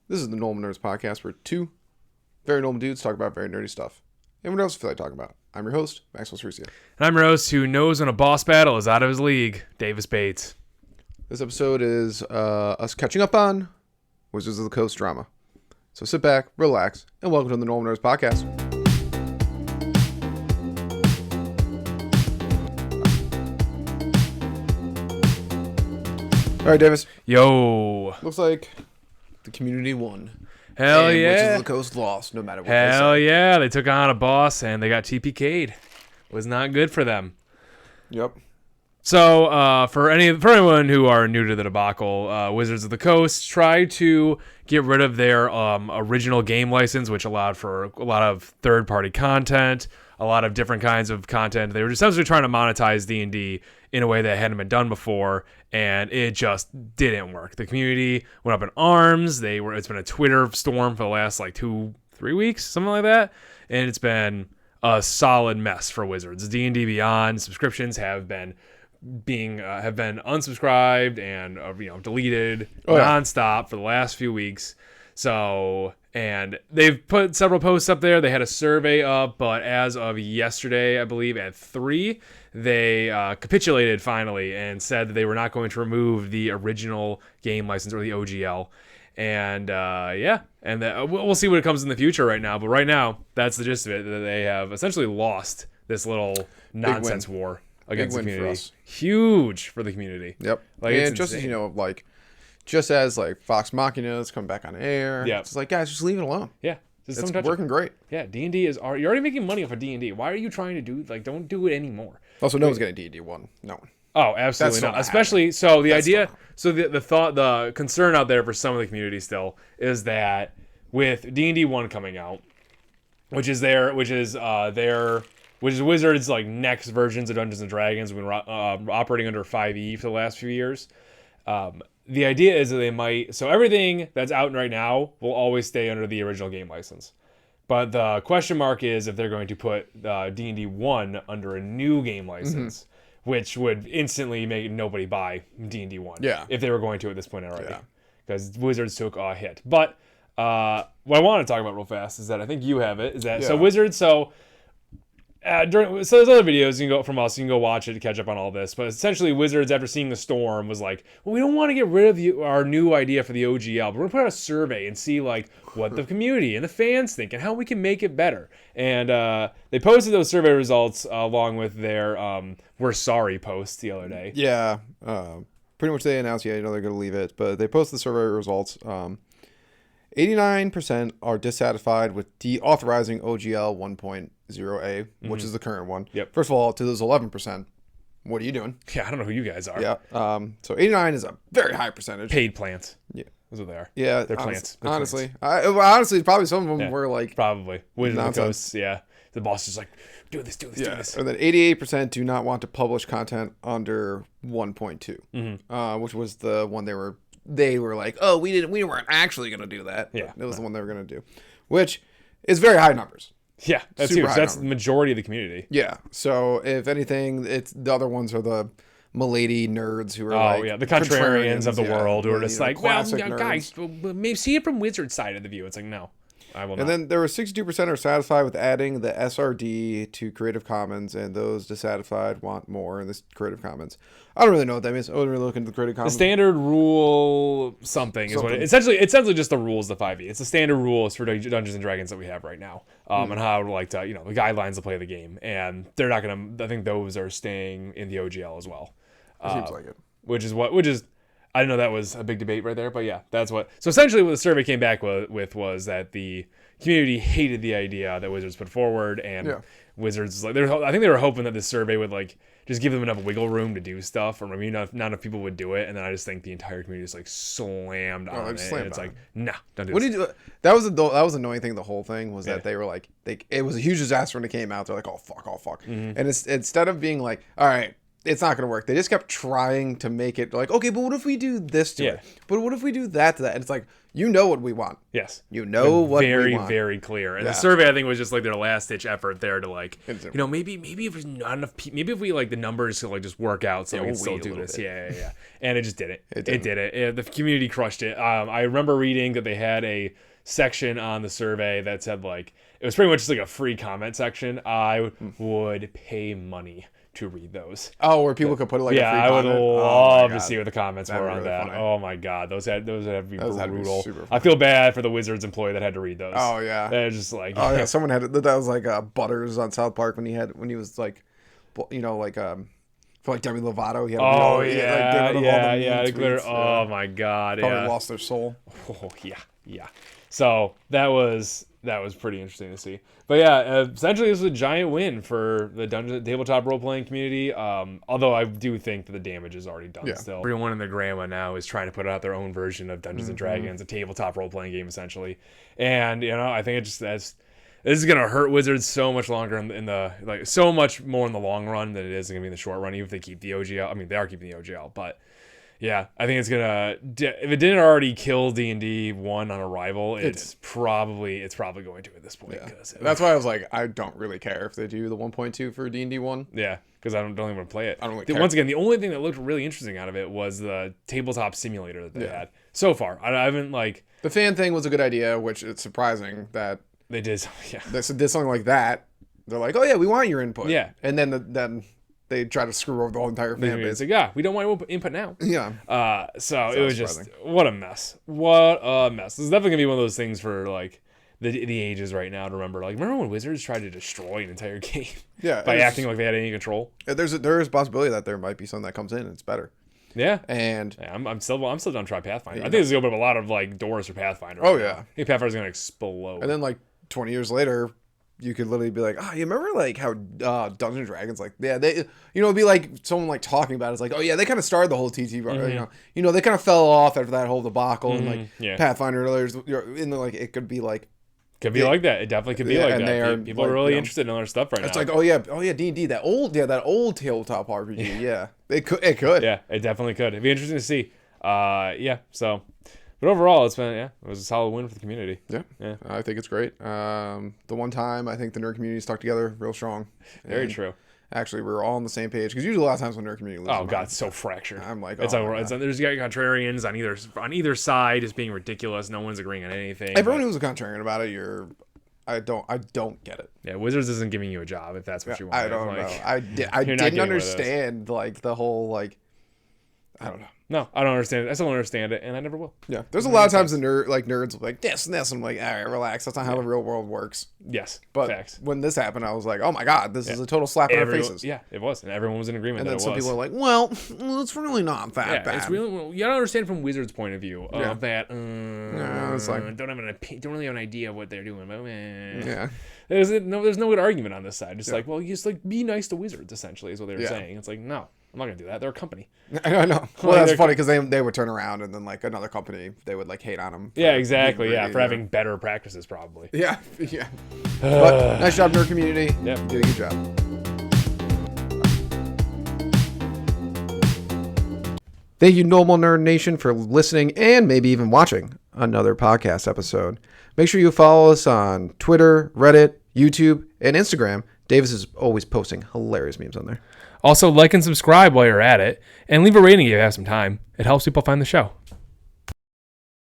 This is the Normal Nerds Podcast, where two very normal dudes talk about very nerdy stuff. And what else do you feel like talking about? I'm your host, Maxwell Cercia. And I'm your host who knows when a boss battle is out of his league, Davis Bates. This episode is us catching up on Wizards of the Coast drama. So sit back, relax, and welcome to the Normal Nerds Podcast. All right, Davis. Yo. Looks like the community won. Hell and yeah. Wizards of the Coast lost, no matter what they Hell say. yeah. They took on a boss and they got TPK'd. Was not good for them. Yep. So, for anyone who are new to the debacle, Wizards of the Coast tried to get rid of their original game license, which allowed for a lot of third-party content, a lot of different kinds of content. They were essentially trying to monetize D&D in a way that hadn't been done before, and it just didn't work. The community went up in arms. It's been a Twitter storm for the last 2-3 weeks, something like that, and it's been a solid mess for Wizards. D&D Beyond subscriptions have been unsubscribed and deleted nonstop for the last few weeks. So, and they've put several posts up there. They had a survey up, but as of yesterday, I believe at 3, they capitulated finally and said that they were not going to remove the original game license or the OGL. And we'll see what it comes in the future right now. But right now, that's the gist of it. That they have essentially lost this little nonsense war against the community. For us. Huge for the community. Yep. And just as just as Vox Machina is coming back on air. Yeah. It's guys, just leave it alone. Yeah. It's working great. Yeah. D&D you're already making money off of D&D. Why are you trying to do don't do it anymore? Also, no one's getting D&D 1. No one. Oh, absolutely not. Especially the concern out there for some of the community still is that with D&D 1 coming out, which is Wizards' next versions of Dungeons and Dragons. We've been operating under 5e for the last few years. The idea is that they might, so everything that's out right now will always stay under the original game license. But the question mark is if they're going to put D&D 1 under a new game license, which would instantly make nobody buy D&D 1. Yeah. If they were going to at this point already. Because Wizards took a hit. But what I want to talk about real fast is that I think you have it. So Wizards, there's other videos you can go watch it to catch up on all this. But essentially, Wizards, after seeing the storm, was like, well, we don't want to get rid of our new idea for the OGL, but we're going to put out a survey and see what the community and the fans think and how we can make it better. And they posted those survey results along with their "We're sorry" post the other day. Yeah, pretty much they announced, they're going to leave it, but they posted the survey results. 89% are dissatisfied with deauthorizing OGL 1.0A, which is the current one. Yep. First of all, to those 11%, what are you doing? Yeah, I don't know who you guys are. Yeah. So 89 is a very high percentage. Paid plants. Yeah. That's what they are. Yeah. They're plants. Honestly. Honestly, probably some of them were Probably. Wizards of the nonsense. Coast, yeah. The boss is do this. And then 88% do not want to publish content under 1.2, which was the one they were like, oh, we weren't actually going to do that. Yeah. It was the one they were going to do, which is very high numbers. Yeah, that's huge. That's the majority of the community. Yeah. So if anything, it's the other ones are the milady nerds who are the contrarians of the world who are just guys, nerds. maybe see it from Wizard's side of the view. It's no. I will not. And then there were 62% are satisfied with adding the SRD to Creative Commons, and those dissatisfied want more in this Creative Commons. I don't really know what that means. I wasn't really looking at the Creative Commons. The standard rule something is what it, essentially just the rules of 5e. It's the standard rules for Dungeons and Dragons that we have right now, and how to the guidelines to play the game. And they're not gonna. I think those are staying in the OGL as well. Seems like it. Which is. I didn't know that was a big debate right there, but yeah, that's what. So essentially, what the survey came back with was that the community hated the idea that Wizards put forward, and Wizards I think they were hoping that this survey would just give them enough wiggle room to do stuff, or maybe not enough people would do it, and then I just think the entire community just slammed on it. And it's nah, don't do what this. Did you do? That was the annoying thing. The whole thing was that they were it was a huge disaster when it came out. They're like, oh fuck, and it's instead of being like, all right, it's not going to work. They just kept trying to make it like, okay, but what if we do this to it? But what if we do that to that? And it's like, you know what we want. Yes. You know what we want. Very, very clear. And the survey, I think, was just like their last ditch effort there to like, maybe if there's not enough, maybe if we like the numbers to like just work out so we can still do this. Yeah. And it just did it. It did it. The community crushed it. I remember reading that they had a section on the survey that said like, it was pretty much just like a free comment section. I would pay money to read those. Oh, where people could put like a free comment? I would love to see what the comments were on that. Funny. Oh my god, those had to be brutal. I feel bad for the Wizards employee that had to read those. Oh yeah, they're just like someone had that was like Butters on South Park when he was like, you know, like for like Demi Lovato. He had oh my god, probably lost their soul. Oh yeah. So that was pretty interesting to see. But yeah, essentially this was a giant win for the tabletop role-playing community. Although I do think that the damage is already done still. Everyone in the grandma now is trying to put out their own version of Dungeons and Dragons, a tabletop role-playing game essentially. And I think this is gonna hurt Wizards so much longer in the like so much more in the long run than it is gonna be in the short run. Even if they keep the OGL, I mean they are keeping the OGL, but. Yeah, I think it's gonna. If it didn't already kill D&D 1 on arrival, it's probably going to at this point. Yeah. That's why I was like, I don't really care if they do the 1.2 for D&D 1. Yeah, because I don't even want to play it. I don't really care. Once again, the only thing that looked really interesting out of it was the tabletop simulator that they had so far. I haven't like the fan thing was a good idea, which it's surprising that they did. Yeah, they did something like that. They're like, oh yeah, we want your input. Yeah, and then. They try to screw over the whole entire fan base. Like, yeah, we don't want input now. Yeah. So it was just, what a mess. What a mess. This is definitely going to be one of those things for, like, the ages right now to remember. Like, remember when Wizards tried to destroy an entire game? Yeah. By acting like they had any control? There is a possibility that there might be something that comes in and it's better. Yeah. And I'm still down to try Pathfinder. I think this is going to open up a lot of, like, doors for Pathfinder. Oh, yeah. I think Pathfinder's going to explode. And then, like, 20 years later... You could literally be like, you remember like how Dungeons and Dragons, like, yeah, they, it'd be like someone like talking about it. It's like, oh yeah, they kind of started the whole TT, they kind of fell off after that whole debacle and like Pathfinder and others, and like it could be like, like that. It definitely could be like that. People are really interested in other stuff right now. It's like, oh yeah, D&D, that old tabletop RPG, yeah, it could, yeah, it definitely could. It'd be interesting to see, so. But overall, it was a solid win for the community. Yeah. I think it's great. The one time I think the nerd community stuck together real strong. Very true. Actually, we're all on the same page because usually a lot of times when nerd community loses, oh god, it's so fractured. I'm like, there's contrarians on either side, just being ridiculous. No one's agreeing on anything. Everyone who's a contrarian about it, I don't get it. Yeah, Wizards isn't giving you a job if that's what you want. I don't know. I didn't understand like the whole like. I don't know. No, I don't understand it. I still don't understand it, and I never will. Yeah, there's a lot of times the nerds will be like this and this, and I'm like, all right, relax. That's not how the real world works. Yes, but facts. When this happened, I was like, oh my god, this is a total slap in our faces. Yeah, it was, and everyone was in agreement. And then some people are like, well, it's really not that bad. It's really you gotta understand from Wizards' point of view of that. It's like don't really have an idea of what they're doing. But, yeah. There's no good argument on this side. Just like, well, just like be nice to Wizards. Essentially, is what they were saying. It's like, no, I'm not gonna do that. They're a company. I know. Well, that's funny because they would turn around and then like another company they would like hate on them. Yeah, exactly. For having better practices, probably. Yeah. But nice job, nerd community. Yep. You did a good job. Thank you, Normal Nerd Nation, for listening and maybe even watching another podcast episode. Make sure you follow us on Twitter, Reddit, YouTube, and Instagram. Davis is always posting hilarious memes on there. Also, like and subscribe while you're at it, and leave a rating if you have some time. It helps people find the show.